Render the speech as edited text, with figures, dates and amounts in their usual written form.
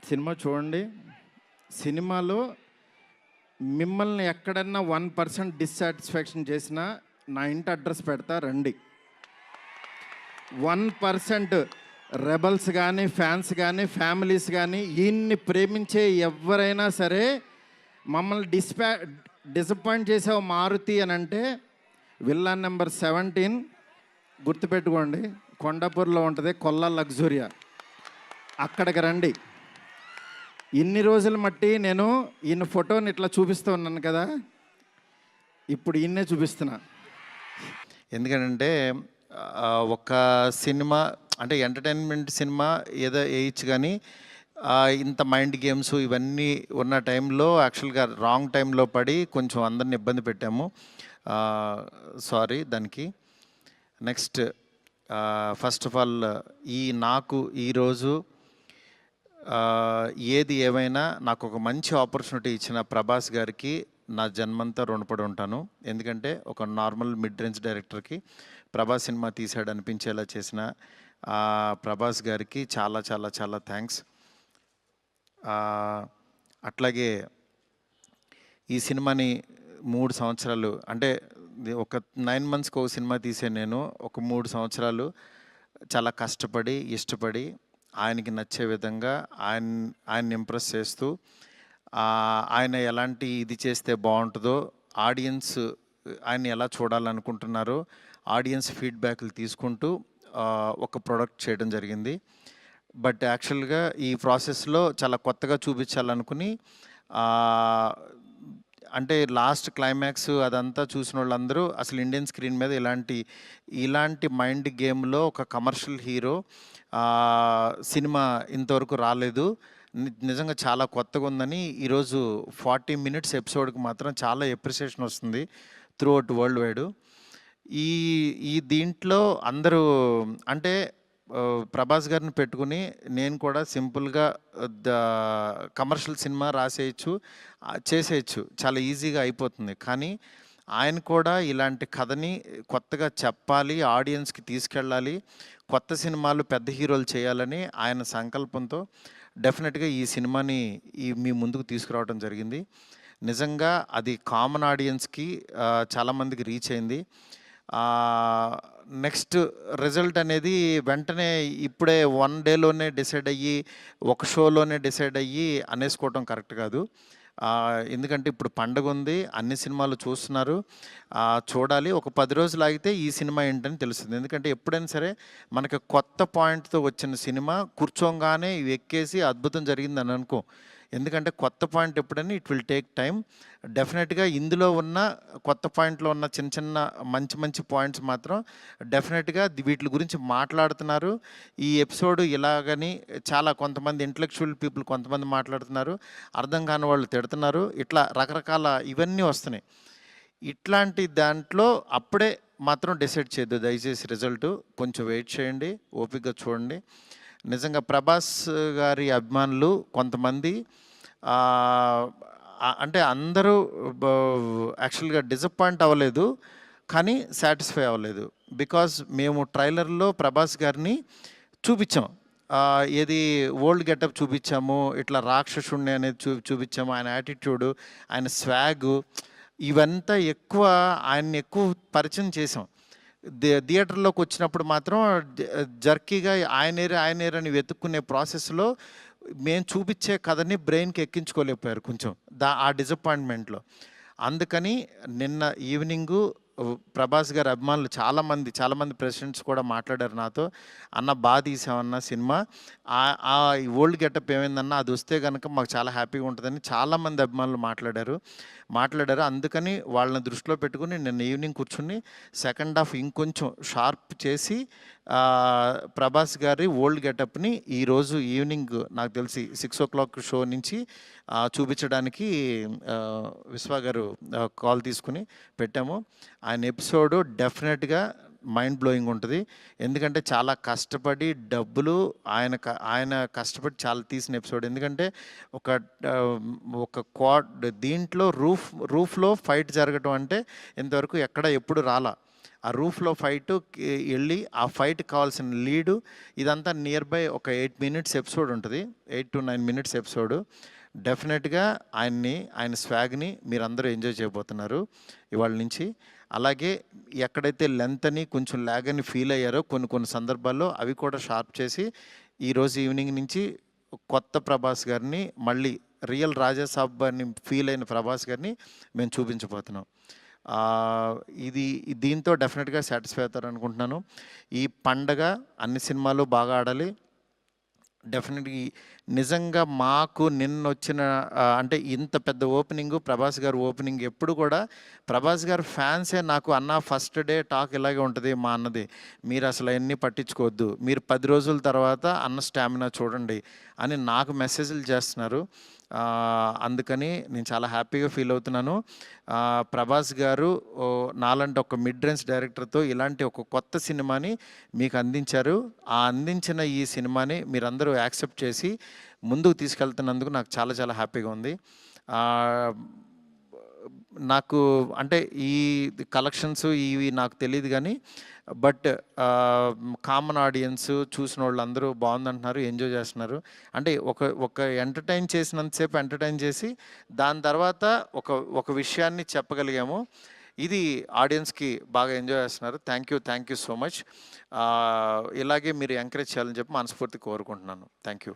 Cinema చూడండి. సినిమాలో మిమ్మల్ని ఎక్కడన్నా 1% డిస్సాటిస్ఫాక్షన్ చేసినా నా ఇంటి అడ్రస్ పెడతా రండి. 1% రెబల్స్ కానీ, ఫ్యాన్స్ కానీ, ఫ్యామిలీస్ కానీ, ఈయన్ని ప్రేమించే ఎవరైనా సరే మమ్మల్ని డిసప్పాయింట్ చేసావు మారుతి అని అంటే విల్లా నెంబర్ 17 గుర్తుపెట్టుకోండి, కొండాపూర్లో ఉంటుంది, కొల్లా లగ్జూరియా. అక్కడికి రండి. ఇన్ని రోజులు మట్టి నేను ఈయన ఫోటోని ఇట్లా చూపిస్తూ ఉన్నాను కదా, ఇప్పుడు ఈయన్నే చూపిస్తున్నా. ఎందుకంటే ఒక సినిమా అంటే ఎంటర్టైన్మెంట్ సినిమా ఏదో వేయచ్చు, కానీ ఇంత మైండ్ గేమ్స్ ఇవన్నీ ఉన్న టైంలో యాక్చువల్గా రాంగ్ టైంలో పడి కొంచెం అందరిని ఇబ్బంది పెట్టాము. సారీ దానికి. నెక్స్ట్ ఫస్ట్ ఆఫ్ ఆల్ నాకు ఈరోజు ఏది ఏమైనా నాకు ఒక మంచి ఆపర్చునిటీ ఇచ్చిన ప్రభాస్ గారికి నా జన్మంతా రుణపడి ఉంటాను. ఎందుకంటే ఒక నార్మల్ మిడ్ రేంజ్ డైరెక్టర్కి ప్రభాస్ సినిమా తీసాడు అనిపించేలా చేసిన ప్రభాస్ గారికి చాలా చాలా చాలా థ్యాంక్స్. అట్లాగే ఈ సినిమాని 3 సంవత్సరాలు అంటే ఒక 9 మంత్స్కి ఒక సినిమా తీసే నేను ఒక 3 సంవత్సరాలు చాలా కష్టపడి ఇష్టపడి ఆయనకి నచ్చే విధంగా ఆయన్ని ఇంప్రెస్ చేస్తూ ఆయన ఎలాంటి ఇది చేస్తే బాగుంటుందో, ఆడియన్స్ ఆయన్ని ఎలా చూడాలనుకుంటున్నారో ఆడియన్స్ ఫీడ్బ్యాక్లు తీసుకుంటూ ఒక ప్రోడక్ట్ చేయడం జరిగింది. బట్ యాక్చువల్గా ఈ ప్రాసెస్లో చాలా కొత్తగా చూపించాలనుకుని అంటే లాస్ట్ క్లైమాక్స్ అదంతా చూసిన వాళ్ళందరూ అసలు ఇండియన్ స్క్రీన్ మీద ఇలాంటి మైండ్ గేమ్లో ఒక కమర్షియల్ హీరో సినిమా ఇంతవరకు రాలేదు, నిజంగా చాలా కొత్తగా ఉందని ఈరోజు 40 minutes ఎపిసోడ్కి మాత్రం చాలా ఎప్రిసియేషన్ వస్తుంది త్రూ అవుట్ వరల్డ్ వైడ్. ఈ దీంట్లో అందరూ అంటే ప్రభాస్ గారిని పెట్టుకుని నేను కూడా సింపుల్గా కమర్షియల్ సినిమా రాసేయచ్చు, చేసేయచ్చు, చాలా ఈజీగా అయిపోతుంది. కానీ ఆయన కూడా ఇలాంటి కథని కొత్తగా చెప్పాలి, ఆడియన్స్కి తీసుకెళ్ళాలి, కొత్త సినిమాలు పెద్ద హీరోలు చేయాలని ఆయన సంకల్పంతో డెఫినెట్గా ఈ సినిమాని మీ ముందుకు తీసుకురావడం జరిగింది. నిజంగా అది కామన్ ఆడియన్స్కి చాలామందికి రీచ్ అయింది. నెక్స్ట్ రిజల్ట్ అనేది వెంటనే ఇప్పుడే 1 dayలోనే డిసైడ్ అయ్యి ఒక షోలోనే డిసైడ్ అయ్యి అనేసుకోవటం కరెక్ట్ కాదు. ఎందుకంటే ఇప్పుడు పండగ ఉంది, అన్ని సినిమాలు చూస్తున్నారు, చూడాలి. ఒక 10 రోజులు ఆగితే ఈ సినిమా ఏంటని తెలుస్తుంది. ఎందుకంటే ఎప్పుడైనా సరే మనకి కొత్త పాయింట్తో వచ్చిన సినిమా కూర్చోగానే ఇవి ఎక్కేసి అద్భుతం జరిగిందని అనుకో. ఎందుకంటే కొత్త పాయింట్ ఎప్పుడని ఇట్ విల్ టేక్ టైం. డెఫినెట్గా ఇందులో ఉన్న కొత్త పాయింట్లో ఉన్న చిన్న చిన్న మంచి పాయింట్స్ మాత్రం డెఫినెట్గా వీటి గురించి మాట్లాడుతున్నారు. ఈ ఎపిసోడ్ ఇలాగని చాలా కొంతమంది ఇంటలెక్చువల్ పీపుల్ కొంతమంది మాట్లాడుతున్నారు, అర్థం కాని వాళ్ళు తిడుతున్నారు, ఇట్లా రకరకాల ఇవన్నీ వస్తున్నాయి. ఇట్లాంటి దాంట్లో అప్పుడే మాత్రం డిసైడ్ చేయొద్దు దయచేసి. రిజల్ట్ కొంచెం వెయిట్ చేయండి, ఓపికగా చూడండి. నిజంగా ప్రభాస్ గారి అభిమానులు కొంతమంది అంటే అందరూ యాక్చువల్గా డిసప్పాయింట్ అవ్వలేదు, కానీ సాటిస్ఫై అవ్వలేదు. బికాజ్ మేము ట్రైలర్లో ప్రభాస్ గారిని చూపించాం, ఏది ఓల్డ్ గెటప్ చూపించాము, ఇట్లా రాక్షసుణ్ణి అనేది చూపించాము, ఆయన యాటిట్యూడు, ఆయన స్వాగు, ఇవంతా ఆయన్ని ఎక్కువ పరిచయం చేసాం. థియేటర్లోకి వచ్చినప్పుడు మాత్రం జర్కీగా ఆయనేరని వెతుక్కునే ప్రాసెస్లో మేము చూపించే కథని బ్రెయిన్కి ఎక్కించుకోలేకపోయారు కొంచెం ఆ డిసప్పాయింట్మెంట్లో. అందుకని నిన్న ఈవినింగు ప్రభాస్ గారి అభిమానులు చాలామంది ప్రెసిడెంట్స్ కూడా మాట్లాడారు నాతో, అన్న బాగా తీసామన్న సినిమా, ఆ ఓల్డ్ గెటప్ ఏమైందన్న అది వస్తే కనుక మాకు చాలా హ్యాపీగా ఉంటుందని చాలామంది అభిమానులు మాట్లాడారు. అందుకని వాళ్ళని దృష్టిలో పెట్టుకుని నిన్న ఈవినింగ్ కూర్చుని సెకండ్ హాఫ్ ఇంకొంచెం షార్ప్ చేసి ప్రభాస్ గారి ఓల్డ్ గెటప్ని ఈరోజు ఈవినింగ్ నాకు తెలిసి 6 o'clock షో నుంచి చూపించడానికి విశ్వ గారు కాల్ తీసుకుని పెట్టాము. ఆయన ఎపిసోడ్ డెఫినెట్గా మైండ్ బ్లోయింగ్ ఉంటుంది. ఎందుకంటే చాలా కష్టపడి డబ్బులు ఆయన కష్టపడి చాలా తీసిన ఎపిసోడ్. ఎందుకంటే ఒక దీంట్లో రూఫ్లో ఫైట్ జరగటం అంటే ఇంతవరకు ఎప్పుడు రాలా. ఆ రూఫ్లో ఫైట్ వెళ్ళి ఆ ఫైట్ కావాల్సిన లీడు ఇదంతా నియర్ బై ఒక 8 మినిట్స్ ఎపిసోడ్ ఉంటుంది, 8 to 9 మినిట్స్ ఎపిసోడ్. డెఫినెట్గా ఆయన స్వాగ్ని మీరందరూ ఎంజాయ్ చేయబోతున్నారు ఇవాళ నుంచి. అలాగే ఎక్కడైతే లెంత్ అని కొంచెం ల్యాగ్ అని ఫీల్ అయ్యారో కొన్ని సందర్భాల్లో అవి కూడా షార్ప్ చేసి ఈరోజు ఈవినింగ్ నుంచి కొత్త ప్రభాస్ గారిని, మళ్ళీ రియల్ రాజాసాబ్ అని ఫీల్ అయిన ప్రభాస్ గారిని మేము చూపించబోతున్నాం. ఇది దీంతో డెఫినెట్గా సాటిస్ఫై అవుతారు అనుకుంటున్నాను. ఈ పండగ అన్ని సినిమాలు బాగా ఆడాలి. డెఫినెట్లీ నిజంగా మాకు నిన్నొచ్చిన అంటే ఇంత పెద్ద ఓపెనింగ్, ప్రభాస్ గారు ఓపెనింగ్ ఎప్పుడు కూడా ప్రభాస్ గారు ఫ్యాన్సే నాకు అన్న ఫస్ట్ డే టాక్ ఇలాగే ఉంటుంది మా అన్నది, మీరు అసలు అవన్నీ పట్టించుకోవద్దు, మీరు 10 రోజుల తర్వాత అన్న స్టామినా చూడండి అని నాకు మెసేజ్లు చేస్తున్నారు. అందుకని నేను చాలా హ్యాపీగా ఫీల్ అవుతున్నాను. ప్రభాస్ గారు నాలాంటి ఒక మిడ్ రేంజ్ డైరెక్టర్తో ఇలాంటి ఒక కొత్త సినిమాని మీకు అందించారు. ఆ అందించిన ఈ సినిమాని మీరందరూ యాక్సెప్ట్ చేసి ముందుకు తీసుకెళ్తున్నందుకు నాకు చాలా చాలా హ్యాపీగా ఉంది. నాకు అంటే ఈ కలెక్షన్స్ ఇవి నాకు తెలియదు కానీ బట్ కామన్ ఆడియన్స్ చూసిన వాళ్ళందరూ బాగుందంటున్నారు, ఎంజాయ్ చేస్తున్నారు. అంటే ఒక ఎంటర్టైన్ చేసినంతసేపు ఎంటర్టైన్ చేసి దాని తర్వాత ఒక విషయాన్ని చెప్పగలిగాము. ఇది ఆడియన్స్కి బాగా ఎంజాయ్ చేస్తున్నారు. Thank you so much. ఇలాగే మీరు ఎంకరేజ్ చేయాలని చెప్పి మనస్ఫూర్తి కోరుకుంటున్నాను. Thank you.